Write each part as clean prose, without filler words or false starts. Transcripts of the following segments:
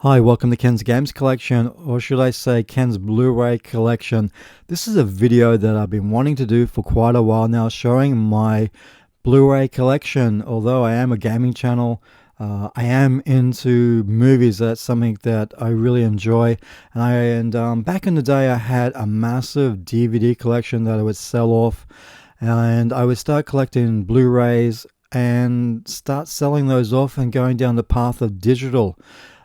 Hi, welcome to Ken's Games Collection, or should I say Ken's Blu-ray Collection. This is a video that I've been wanting to do for quite a while now, showing my Blu-ray collection. Although I am a gaming channel, I am into movies. That's something that I really enjoy. And back in the day, I had a massive DVD collection that I would sell off, and I would start collecting Blu-rays and start selling those off and going down the path of digital.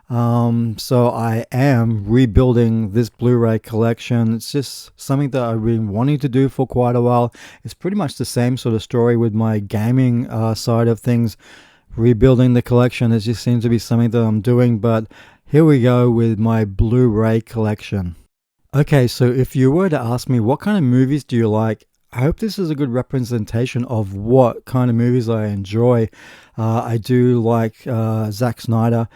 So I am rebuilding this Blu-ray collection. It's just something that I've been wanting to do for quite a while. It's pretty much the same sort of story with my gaming side of things. Rebuilding the collection, it just seems to be something that I'm doing, but here we go with my Blu-ray collection. Okay, so if you were to ask me what kind of movies do you like, I hope this is a good representation of what kind of movies I enjoy. I do like Zack Snyder,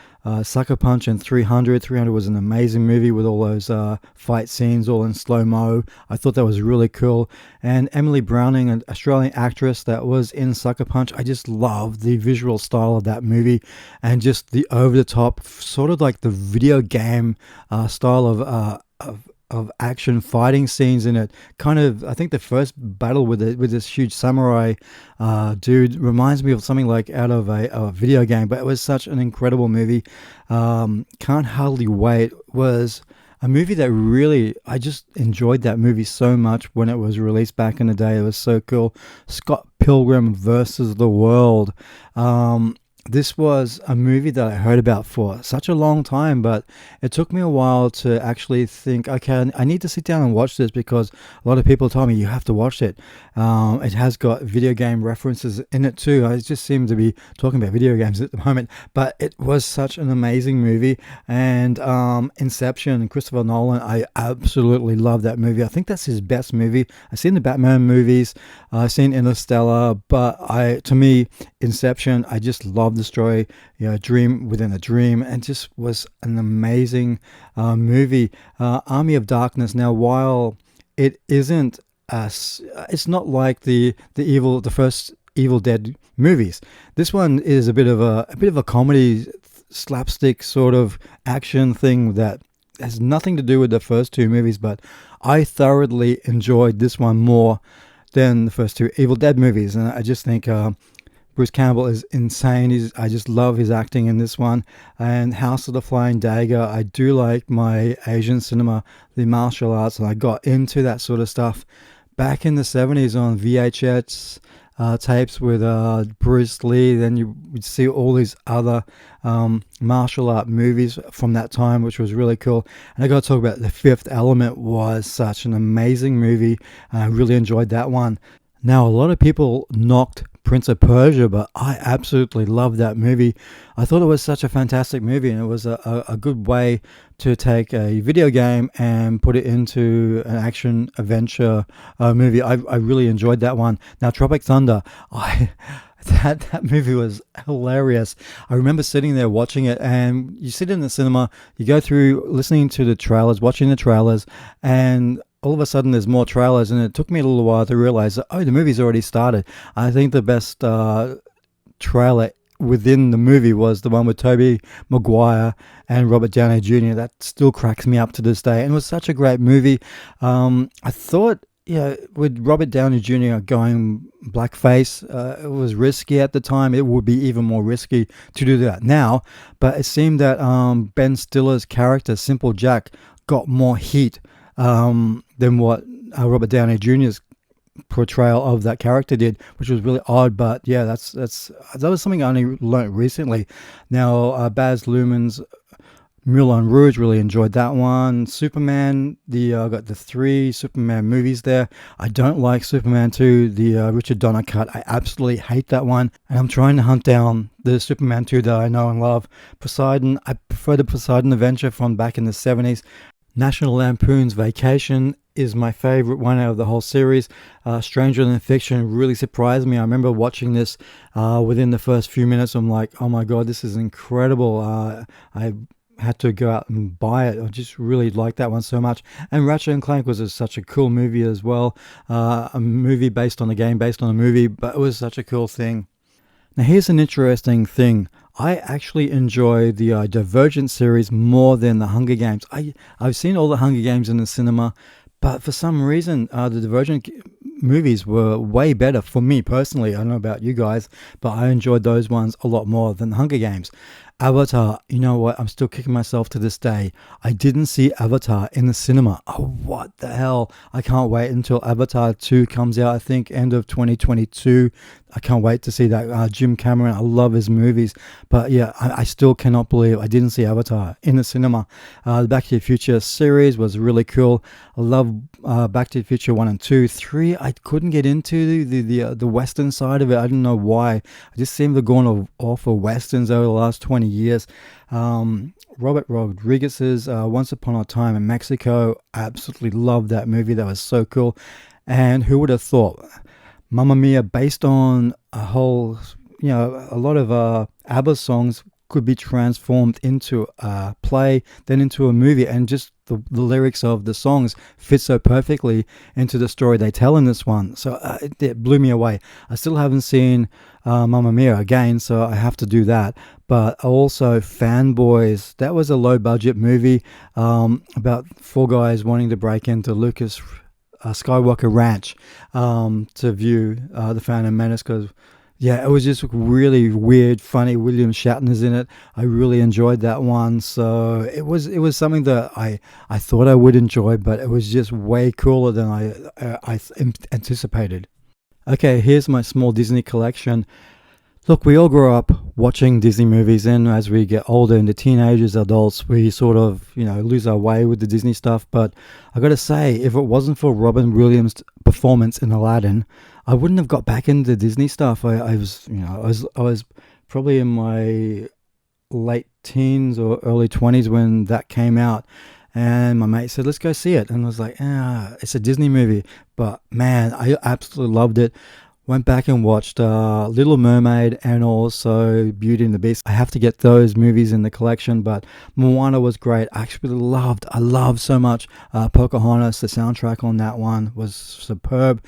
Sucker Punch and 300. 300 was an amazing movie with all those fight scenes all in slow-mo. I thought that was really cool. And Emily Browning, an Australian actress that was in Sucker Punch, I just love the visual style of that movie and just the over-the-top, sort of like the video game style of action fighting scenes in it. Kind of, I think the first battle with this huge samurai dude reminds me of something like out of a video game, but it was such an incredible movie. Can't Hardly Wait was a movie that really, I just enjoyed that movie so much when it was released back in the day. It was so cool. Scott Pilgrim versus the World. This was a movie that I heard about for such a long time, but it took me a while to actually think, okay, I need to sit down and watch this because a lot of people told me you have to watch it. It has got video game references in it too. I just seem to be talking about video games at the moment, but it was such an amazing movie. And Inception, Christopher Nolan, I absolutely love that movie. I think that's his best movie. I've seen the Batman movies, I've seen Interstellar, but to me, Inception, I just love the story, dream within a dream, and just was an amazing movie. Army of Darkness. Now, while it isn't it's not like the first Evil Dead movies. This one is a bit of a comedy, slapstick sort of action thing that has nothing to do with the first two movies, but I thoroughly enjoyed this one more than the first two Evil Dead movies, and I just think Bruce Campbell is insane. I just love his acting in this one. And House of the Flying Dagger, I do like my Asian cinema, the martial arts, and I got into that sort of stuff back in the 70s on VHS tapes with Bruce Lee. Then you would see all these other martial art movies from that time, which was really cool. And I got to talk about The Fifth Element. Was such an amazing movie. I really enjoyed that one. Now, a lot of people knocked Prince of Persia, but I absolutely loved that movie. I thought it was such a fantastic movie, and it was a good way to take a video game and put it into an action adventure movie. I really enjoyed that one. Now, Tropic Thunder, that movie was hilarious. I remember sitting there watching it, and you sit in the cinema, you go through listening to the trailers, watching the trailers, and all of a sudden there's more trailers, and it took me a little while to realize that, the movie's already started. I think the best trailer within the movie was the one with Tobey Maguire and Robert Downey Jr. That still cracks me up to this day, and it was such a great movie. I thought, with Robert Downey Jr. going blackface, it was risky at the time. It would be even more risky to do that now, but it seemed that Ben Stiller's character, Simple Jack, got more heat than what Robert Downey Jr.'s portrayal of that character did, which was really odd. But yeah, that was something I only learned recently. Now, Baz Luhrmann's Moulin Rouge, really enjoyed that one. Superman, got the 3 Superman movies there. I don't like Superman 2, the Richard Donner cut. I absolutely hate that one, and I'm trying to hunt down the Superman 2 that I know and love. Poseidon, I prefer the Poseidon Adventure from back in the 70s. National Lampoon's Vacation is my favorite one out of the whole series. Stranger Than Fiction really surprised me. I remember watching this within the first few minutes. I'm like, oh my god, this is incredible. I had to go out and buy it. I just really liked that one so much. And Ratchet and Clank was such a cool movie as well. A movie based on a game, based on a movie, but it was such a cool thing. Now, here's an interesting thing. I actually enjoy the Divergent series more than the Hunger Games. I've seen all the Hunger Games in the cinema, but for some reason, the Divergent movies were way better for me personally. I don't know about you guys, but I enjoyed those ones a lot more than the Hunger Games. Avatar, you know what? I'm still kicking myself to this day. I didn't see Avatar in the cinema. Oh, what the hell? I can't wait until Avatar 2 comes out, I think, end of 2022. I can't wait to see that. Jim Cameron, I love his movies. But yeah, I still cannot believe I didn't see Avatar in the cinema. The Back to the Future series was really cool. I love Back to the Future 1 and 2. 3, I couldn't get into the Western side of it. I don't know why. I just seem to have gone off of Westerns over the last 20 years. Robert Rodriguez's Once Upon a Time in Mexico, I absolutely loved that movie. That was so cool. And who would have thought Mamma Mia, based on a whole, a lot of ABBA songs, could be transformed into a play, then into a movie, and just the lyrics of the songs fit so perfectly into the story they tell in this one. So it blew me away. I still haven't seen Mamma Mia again, so I have to do that. But also Fanboys, that was a low budget movie about four guys wanting to break into Lucas Skywalker Ranch to view the Phantom Menace, because yeah, it was just really weird, funny. William Shatner's in it. I really enjoyed that one. So it was something that I thought I would enjoy, but it was just way cooler than I anticipated. Okay, here's my small Disney collection. Look, we all grow up watching Disney movies, and as we get older into teenagers, adults, we sort of, lose our way with the Disney stuff. But I got to say, if it wasn't for Robin Williams' performance in Aladdin, I wouldn't have got back into Disney stuff. I was probably in my late teens or early 20s when that came out. And my mate said, let's go see it. And I was like, it's a Disney movie. But man, I absolutely loved it. Went back and watched Little Mermaid and also Beauty and the Beast. I have to get those movies in the collection, but Moana was great. I loved so much Pocahontas. The soundtrack on that one was superb.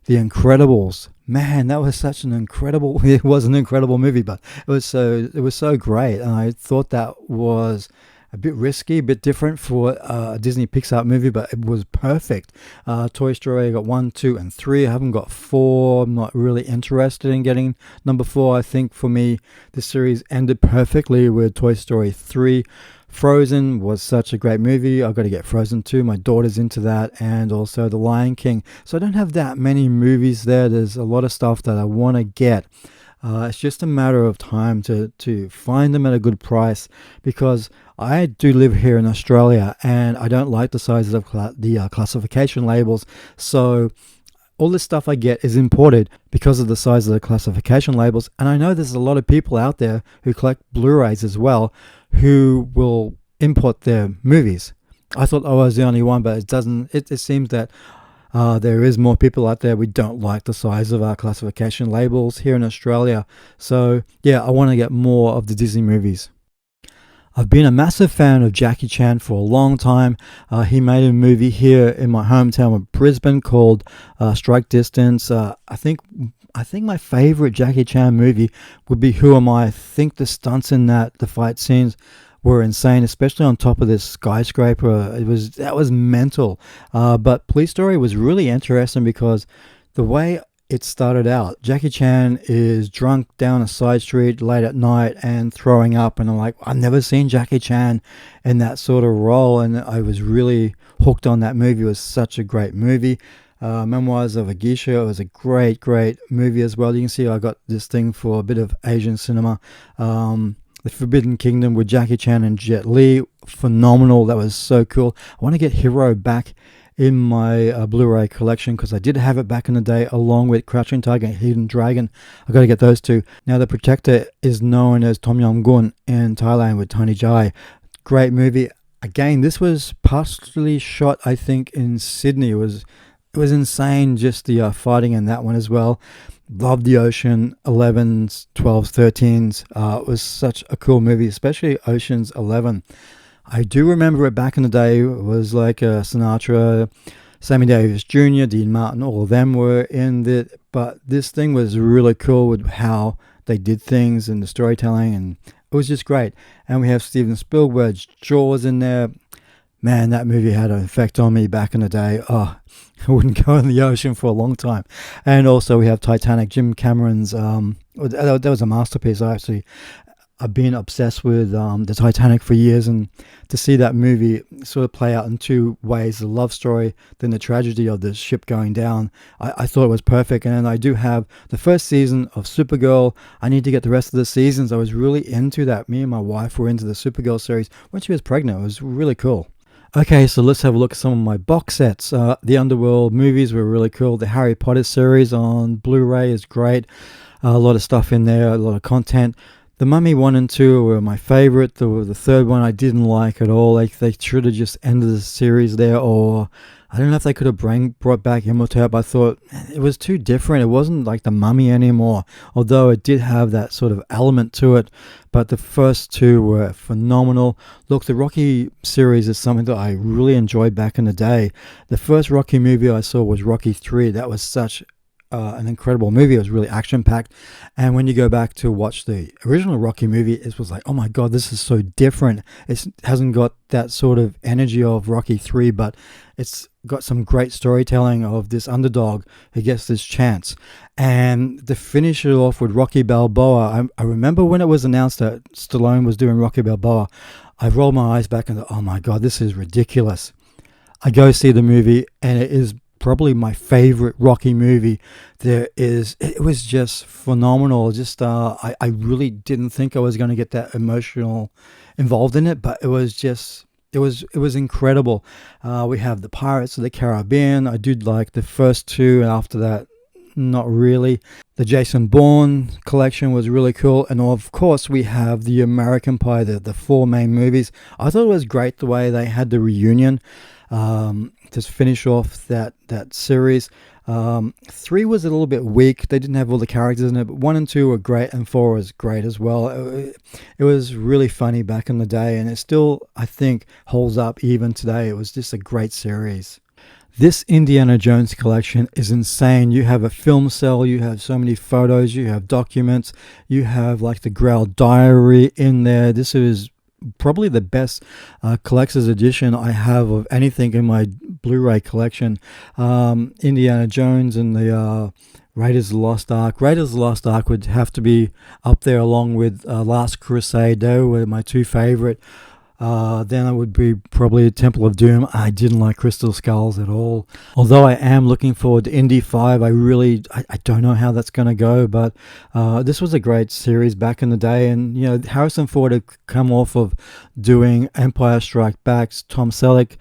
The Incredibles, man, that was such an incredible. It was an incredible movie, but it was so great, and I thought that was a bit risky, a bit different for a Disney Pixar movie, but it was perfect. Toy Story, I got 1, 2, and 3. I haven't got 4. I'm not really interested in getting number 4. I think for me, the series ended perfectly with Toy Story 3. Frozen was such a great movie. I've got to get Frozen 2. My daughter's into that, and also The Lion King. So I don't have that many movies there. There's a lot of stuff that I want to get. It's just a matter of time to find them at a good price, because I do live here in Australia and I don't like the sizes of the classification labels. So all this stuff I get is imported because of the size of the classification labels. And I know there's a lot of people out there who collect Blu-rays as well who will import their movies. I thought I was the only one, but it doesn't. It seems that there is more people out there. We don't like the size of our classification labels here in Australia. So yeah, I want to get more of the Disney movies. I've been a massive fan of Jackie Chan for a long time. He made a movie here in my hometown of Brisbane called Strike Distance. I think my favorite Jackie Chan movie would be Who Am I? I think the stunts in the fight scenes were insane, especially on top of this skyscraper. That was mental. But Police Story was really interesting because the way it started out, Jackie Chan is drunk down a side street late at night and throwing up, and I'm like, I've never seen Jackie Chan in that sort of role, and I was really hooked on that movie. It was such a great movie. Memoirs of a Geisha, it was a great movie as well. You can see I got this thing for a bit of Asian cinema. The Forbidden Kingdom with Jackie Chan and Jet Li, phenomenal. That was so cool. I want to get Hero back in my Blu-ray collection, because I did have it back in the day along with Crouching Tiger and Hidden Dragon. I got to get those two. Now The Protector is known as Tom Yum Goong in Thailand with Tony Jai. Great movie. Again, this was partially shot, I think, in Sydney. It was insane, just the fighting in that one as well. Loved the Ocean 11s, 12s, 13s. It was such a cool movie, especially Ocean's 11. I do remember it back in the day. It was like Sinatra, Sammy Davis Jr., Dean Martin, all of them were in it. But this thing was really cool with how they did things and the storytelling, and it was just great. And we have Steven Spielberg's Jaws in there. Man, that movie had an effect on me back in the day. Oh, I wouldn't go in the ocean for a long time. And also we have Titanic, Jim Cameron's, that was a masterpiece. I've been obsessed with the Titanic for years, and to see that movie sort of play out in two ways, the love story, then the tragedy of the ship going down, I thought it was perfect. And I do have the first season of Supergirl. I need to get the rest of the seasons. I was really into that. Me and my wife were into the Supergirl series when she was pregnant. It was really cool. Okay, so let's have a look at some of my box sets. The Underworld movies were really cool. The Harry Potter series on Blu-ray is great. A lot of stuff in there, a lot of content. The Mummy 1 and 2 were my favorite. The third one I didn't like at all. They should have just ended the series there, or I don't know if they could have brought back Imhotep. I thought it was too different. It wasn't like The Mummy anymore, although it did have that sort of element to it. But the first two were phenomenal. Look, the Rocky series is something that I really enjoyed back in the day. The first Rocky movie I saw was Rocky 3. That was such an incredible movie. It was really action-packed, and when you go back to watch the original Rocky movie, it was like, oh my god, this is so different. It hasn't got that sort of energy of Rocky 3, but it's got some great storytelling of this underdog who gets this chance. And to finish it off with Rocky Balboa, I remember when it was announced that Stallone was doing Rocky Balboa, I rolled my eyes back and thought, oh my god, this is ridiculous. I go see the movie, and it is probably my favorite Rocky movie. It was just phenomenal. Just I really didn't think I was going to get that emotional involved in it, but it was incredible. We have the Pirates of the Caribbean. I did like the first two, and after that, not really. The Jason Bourne collection was really cool, and of course we have the American Pie, the four main movies. I thought it was great the way they had the reunion to finish off that series. 3 was a little bit weak. They didn't have all the characters in it, but 1 and 2 were great, and 4 was great as well. It was really funny back in the day, and it still, I think, holds up even today. It was just a great series. This Indiana Jones collection is insane. You have a film cell, you have so many photos, you have documents, you have like the Grail diary in there. This is probably the best collector's edition I have of anything in my Blu-ray collection. Indiana Jones and the Raiders of the Lost Ark. Raiders of the Lost Ark would have to be up there along with Last Crusade. They were my two favorite. Then it would be probably Temple of Doom. I didn't like Crystal Skulls at all. Although I am looking forward to Indy 5. I don't know how that's going to go, but this was a great series back in the day. And, you know, Harrison Ford had come off of doing Empire Strikes Back. Tom Selleck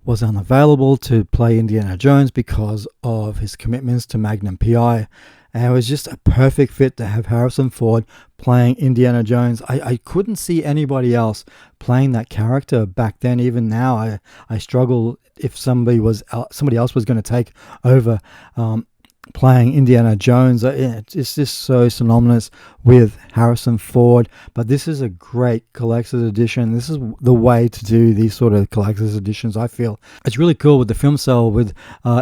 was unavailable to play Indiana Jones because of his commitments to Magnum PI. And it was just a perfect fit to have Harrison Ford playing Indiana Jones. I couldn't see anybody else playing that character back then. Even now, I struggle if somebody else was going to take over playing Indiana Jones. It's just so synonymous with Harrison Ford. But this is a great collector's edition. This is the way to do these sort of collector's editions, I feel. It's really cool with the film cell with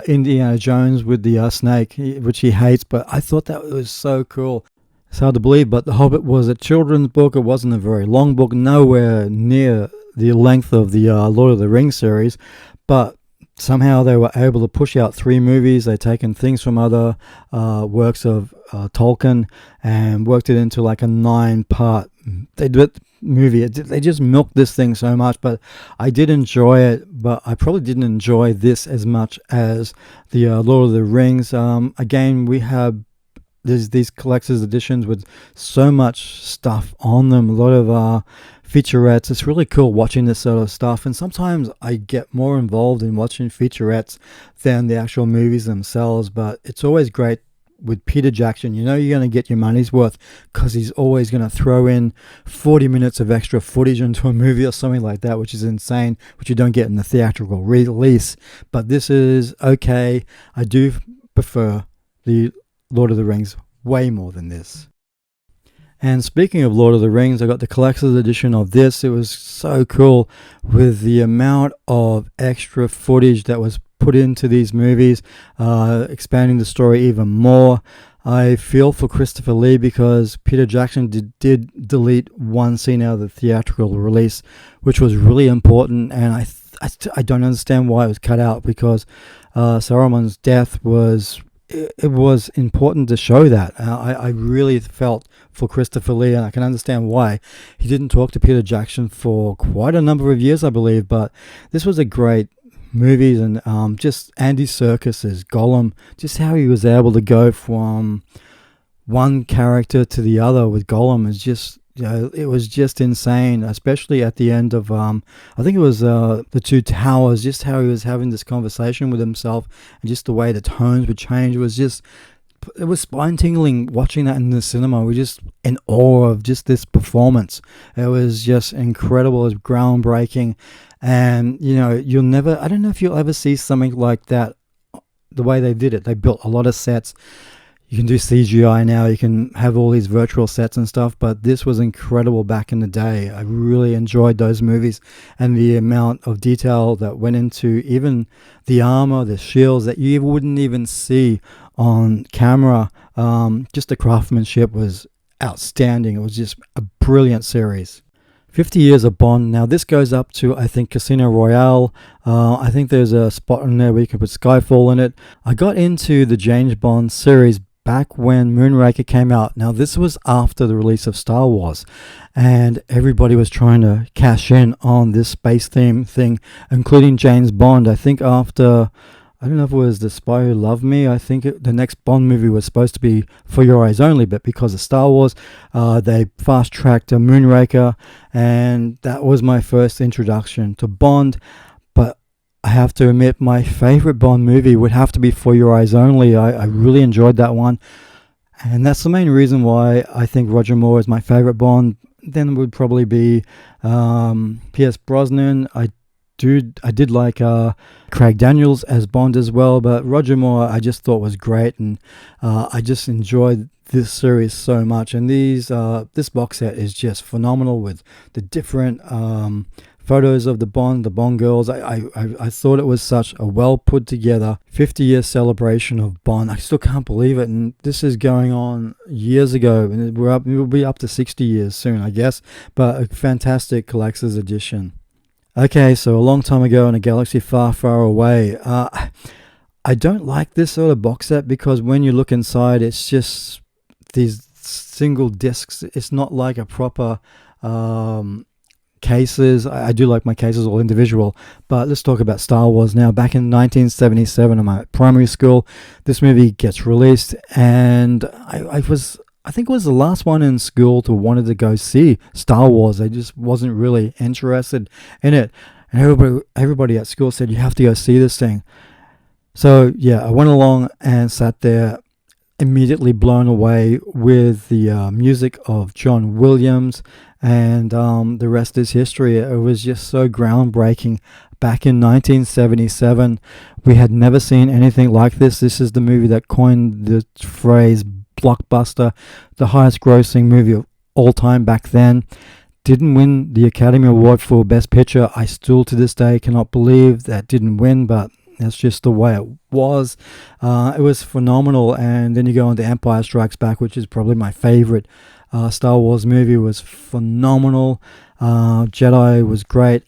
Indiana Jones with the snake, which he hates, but I thought that was so cool. It's hard to believe, but The Hobbit was a children's book. It wasn't a very long book, nowhere near the length of the Lord of the Rings series, but somehow they were able to push out 3 movies. They'd taken things from other works of Tolkien and worked it into like a 9-part movie. They just milked this thing so much, but I did enjoy it. But I probably didn't enjoy this as much as the Lord of the Rings. Again, we have these collector's editions with so much stuff on them, a lot of featurettes. It's really cool watching this sort of stuff, and sometimes I get more involved in watching featurettes than the actual movies themselves. But it's always great with Peter Jackson. You know you're going to get your money's worth because he's always going to throw in 40 minutes of extra footage into a movie or something like that, which is insane, which you don't get in the theatrical release. But this is okay. I do prefer the Lord of the Rings way more than this. And speaking of Lord of the Rings, I got the collector's edition of this. It was so cool with the amount of extra footage that was put into these movies, expanding the story even more. I feel for Christopher Lee because Peter Jackson did delete one scene out of the theatrical release, which was really important, and I don't understand why it was cut out, because Saruman's death was, it was important to show that. I really felt for Christopher Lee, and I can understand why. He didn't talk to Peter Jackson for quite a number of years, I believe, but this was a great movie. And just Andy Serkis's Gollum, just how he was able to go from one character to the other with Gollum is just, it was just insane, especially at the end of, I think it was The Two Towers, just how he was having this conversation with himself, and just the way the tones would change was just, it was spine-tingling watching that in the cinema. We're just in awe of just this performance. It was just incredible. It was groundbreaking, and you'll never, I don't know if you'll ever see something like that, the way they did it. They built a lot of sets. You can do CGI now, you can have all these virtual sets and stuff, but this was incredible back in the day. I really enjoyed those movies, and the amount of detail that went into even the armor, the shields that you wouldn't even see on camera. Just the craftsmanship was outstanding. It was just a brilliant series. 50 years of Bond. Now this goes up to, I think, Casino Royale. I think there's a spot in there where you can put Skyfall in it. I got into the James Bond series back when Moonraker came out. Now this was after the release of Star Wars, and everybody was trying to cash in on this space theme thing, including James Bond. I think after, I don't know if it was The Spy Who Loved Me, I think the next Bond movie was supposed to be For Your Eyes Only, but because of Star Wars, they fast-tracked Moonraker, and that was my first introduction to Bond. But I have to admit, my favorite Bond movie would have to be For Your Eyes Only. I really enjoyed that one, and that's the main reason why I think Roger Moore is my favorite Bond. Then would probably be Pierce Brosnan. I did like Craig Daniels as Bond as well, but Roger Moore I just thought was great, and I just enjoyed this series so much. And this box set is just phenomenal with the different photos of the Bond girls. I thought it was such a well put together 50-year celebration of Bond. I still can't believe it, and this is going on years ago, and we'll be up to 60 years soon, I guess, but a fantastic collector's edition. Okay, so a long time ago in a galaxy far, far away. I don't like this sort of box set because when you look inside, it's just these single discs. It's not like a proper cases. I do like my cases all individual, but let's talk about Star Wars now. Back in 1977, I'm at primary school. This movie gets released, and I think it was the last one in school to wanted to go see Star Wars. I just wasn't really interested in it, and everybody at school said you have to go see this thing. So yeah, I went along and sat there, immediately blown away with the music of John Williams, and the rest is history. It was just so groundbreaking. Back in 1977, we had never seen anything like this. This is the movie that coined the phrase blockbuster, the highest grossing movie of all time back then. Didn't win the Academy Award for Best Picture. I still to this day cannot believe that didn't win, but that's just the way it was. It was phenomenal. And then you go on to Empire Strikes Back, which is probably my favorite Star Wars movie. It was phenomenal. Jedi was great.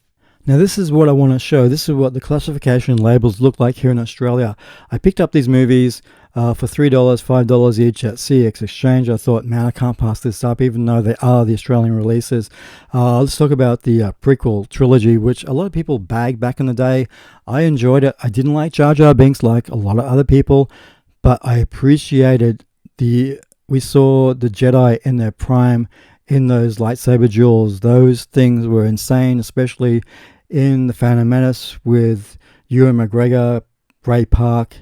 Now this is what I want to show. This is what the classification labels look like here in Australia. I picked up these movies for $3, $5 each at CX Exchange. I thought, man, I can't pass this up, even though they are the Australian releases. Let's talk about the prequel trilogy, which a lot of people bagged back in the day. I enjoyed it. I didn't like Jar Jar Binks like a lot of other people, but I appreciated we saw the Jedi in their prime in those lightsaber duels. Those things were insane, especially in The Phantom Menace with Ewan McGregor, Ray Park,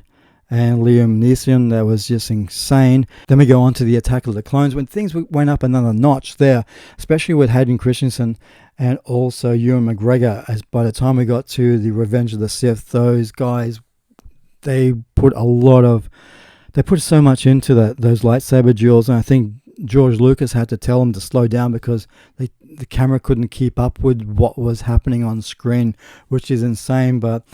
and Liam Neeson. That was just insane. Then we go on to the Attack of the Clones, when things went up another notch there, especially with Hayden Christensen and also Ewan McGregor. As by the time we got to the Revenge of the Sith, those guys, they put so much into those lightsaber duels, and I think George Lucas had to tell them to slow down because the camera couldn't keep up with what was happening on screen, which is insane. But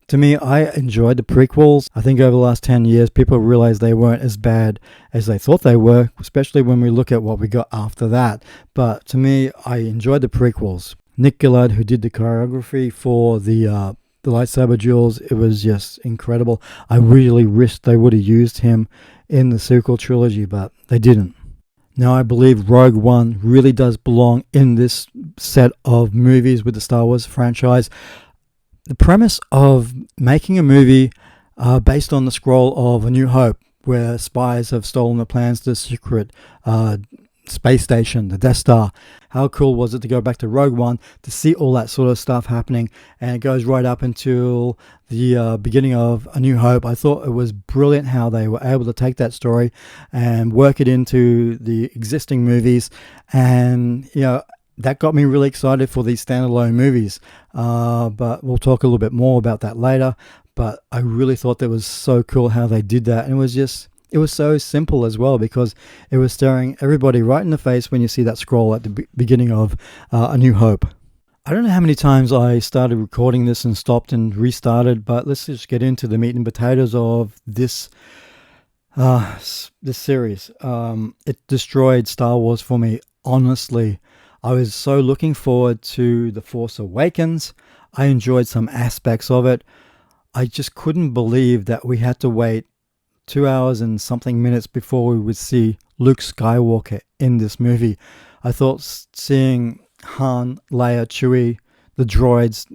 To me, I enjoyed the prequels. I think over the last 10 years, people realized they weren't as bad as they thought they were, especially when we look at what we got after that. But to me, I enjoyed the prequels. Nick Gillard, who did the choreography for the lightsaber duels, it was just incredible. I really wished they would have used him in the sequel trilogy, but they didn't. Now, I believe Rogue One really does belong in this set of movies with the Star Wars franchise. The premise of making a movie based on the scroll of A New Hope, where spies have stolen the plans to the secret space station, the Death Star. How cool was it to go back to Rogue One to see all that sort of stuff happening? And it goes right up until the beginning of A New Hope. I thought it was brilliant how they were able to take that story and work it into the existing movies. And, that got me really excited for these standalone movies. But we'll talk a little bit more about that later. But I really thought that was so cool how they did that. And it was so simple as well, because it was staring everybody right in the face when you see that scroll at the beginning of A New Hope. I don't know how many times I started recording this and stopped and restarted, but let's just get into the meat and potatoes of this series. It destroyed Star Wars for me, honestly. I was so looking forward to The Force Awakens. I enjoyed some aspects of it. I just couldn't believe that we had to wait 2 hours and something minutes before we would see Luke Skywalker in this movie. I thought seeing Han, Leia, Chewie, the droids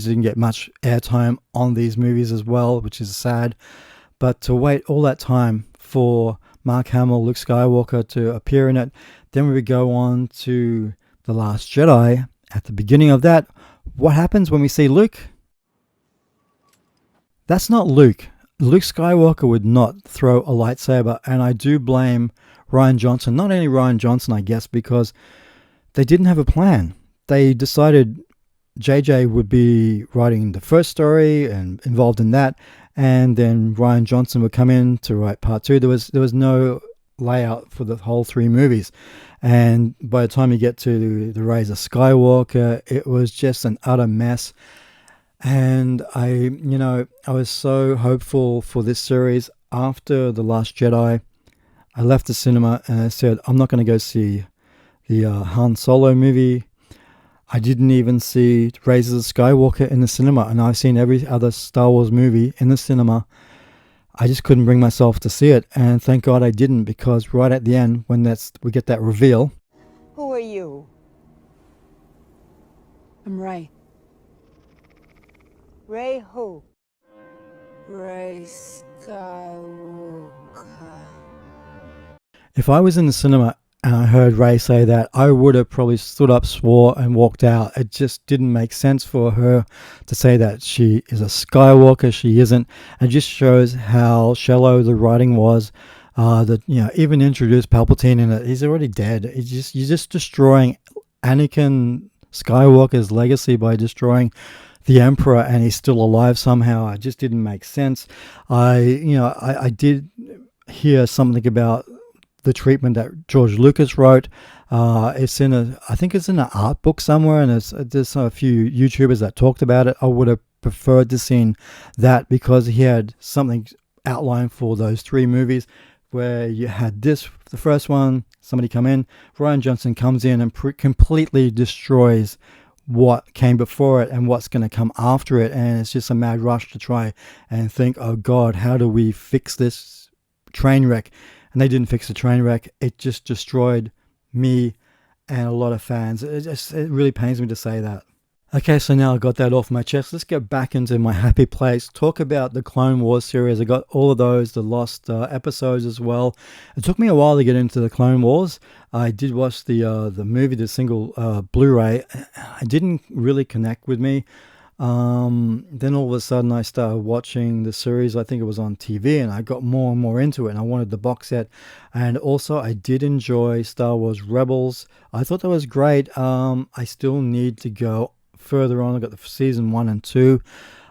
didn't get much airtime on these movies as well, which is sad. But to wait all that time for Mark Hamill, Luke Skywalker to appear in it, then we would go on to The Last Jedi. At the beginning of that, what happens when we see Luke? That's not Luke. Luke Skywalker would not throw a lightsaber, and I do blame Rian Johnson. Not only Rian Johnson, I guess, because they didn't have a plan. They decided JJ would be writing the first story and involved in that, and then Rian Johnson would come in to write part 2. There was no layout for the whole 3 movies. And by the time you get to the Rise of Skywalker, it was just an utter mess. And I was so hopeful for this series. After The Last Jedi, I left the cinema and I said, I'm not going to go see the Han Solo movie. I didn't even see Rise of Skywalker in the cinema, and I've seen every other Star Wars movie in the cinema. I just couldn't bring myself to see it, and thank God I didn't, because right at the end, when we get that reveal. Who are you? I'm Ray. Ray who? Ray Skywalker. If I was in the cinema and I heard Ray say that, I would have probably stood up, swore, and walked out. It just didn't make sense for her to say that she is a Skywalker. She isn't. It just shows how shallow the writing was. That even introduced Palpatine in it. He's already dead. You're just destroying Anakin Skywalker's legacy by destroying the Emperor, and he's still alive somehow. It just didn't make sense. I did hear something about the treatment that George Lucas wrote. I think it's in an art book somewhere, and there's a few YouTubers that talked about it. I would have preferred to seen that, because he had something outlined for those 3 movies, where you had the first one, somebody come in, Rian Johnson comes in and completely destroys what came before it and what's going to come after it, and it's just a mad rush to try and think, oh God, how do we fix this train wreck? And they didn't fix the train wreck. It just destroyed me and a lot of fans. It really pains me to say that. Okay, so now I got that off my chest. Let's get back into my happy place. Talk about the Clone Wars series. I got all of those, the lost episodes as well. It took me a while to get into the Clone Wars. I did watch the movie, the single Blu-ray. It didn't really connect with me. Then all of a sudden I started watching the series. I think it was on TV, and I got more and more into it, and I wanted the box set. And also I did enjoy Star Wars Rebels. I thought that was great. I still need to go further on. I got the season 1 and 2.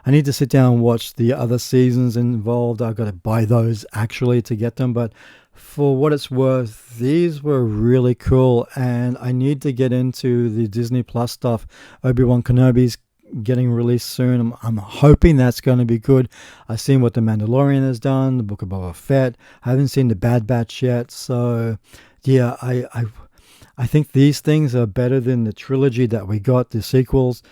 I need to sit down and watch the other seasons involved. I got to buy those actually to get them, but for what it's worth, these were really cool, and I need to get into the Disney Plus stuff. Obi-Wan Kenobi's getting released soon. I'm hoping that's going to be good. I've seen what The Mandalorian has done, the Book of Boba Fett. I haven't seen The Bad Batch yet, so yeah, I think these things are better than the trilogy that we got, the sequels,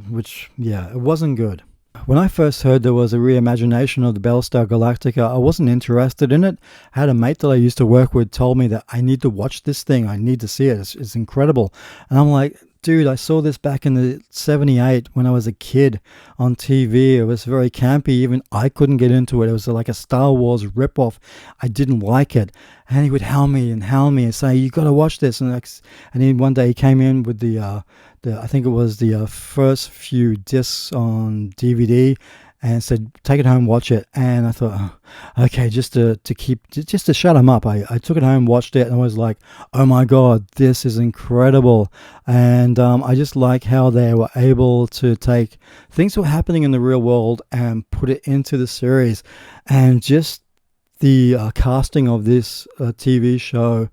which, yeah, it wasn't good. When I first heard there was a reimagination of the Battlestar Galactica, I wasn't interested in it. I had a mate that I used to work with told me that I need to watch this thing. I need to see it. It's incredible. And I'm like, dude, I saw this back in the 78 when I was a kid on TV. It was very campy. Even I couldn't get into it. It was like a Star Wars ripoff. I didn't like it. And he would hound me and say, you got to watch this. And then one day he came in with I think it was the first few discs on DVD, and said, take it home, watch it. And I thought, oh, okay, just to shut him up, I took it home, watched it, and I was like, oh my God, this is incredible. And I just like how they were able to take things that were happening in the real world and put it into the series. And just the casting of this TV show,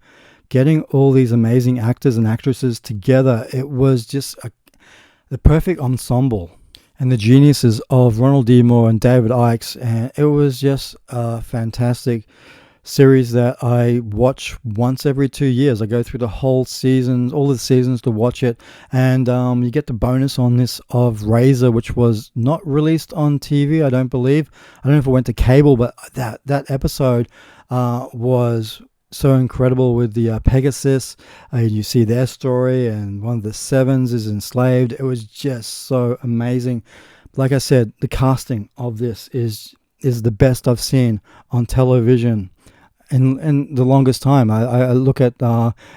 getting all these amazing actors and actresses together, it was just the perfect ensemble. And the geniuses of Ronald D. Moore and David Ikes, and it was just a fantastic series that I watch once every 2 years. I go through the whole seasons, all the seasons, to watch it. And you get the bonus on this of Razor, which was not released on TV, I don't believe. I don't know if it went to cable, but that episode was so incredible with the Pegasus. You see their story, and one of the Sevens is enslaved. It was just so amazing. Like I said, the casting of this is the best I've seen on television in the longest time. I look at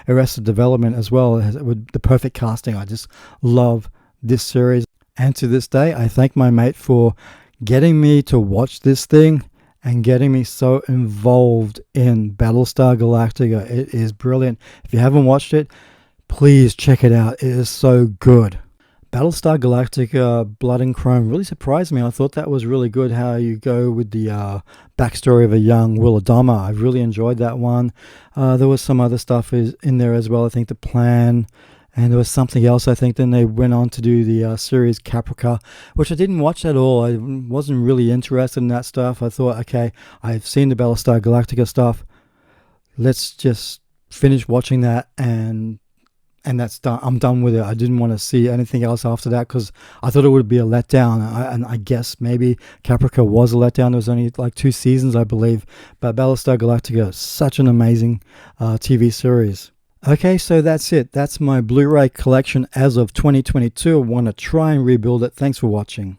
Arrested Development as well, with the perfect casting. I just love this series, and to this day I thank my mate for getting me to watch this thing and getting me so involved in Battlestar Galactica. It is brilliant. If you haven't watched it, please check it out. It is so good. Battlestar Galactica Blood and Chrome really surprised me. I thought that was really good, how you go with the backstory of a young Will Adama. I really enjoyed that one. There was some other stuff in there as well. I think The Plan, and there was something else. I think then they went on to do the series Caprica, which I didn't watch at all. I wasn't really interested in that stuff. I thought, okay, I've seen the Battlestar Galactica stuff. Let's just finish watching that, and that's done. I'm done with it. I didn't want to see anything else after that because I thought it would be a letdown. And I guess maybe Caprica was a letdown. There was only like 2 seasons, I believe. But Battlestar Galactica, such an amazing TV series. Okay, so that's it. That's my Blu-ray collection as of 2022. I want to try and rebuild it. Thanks for watching.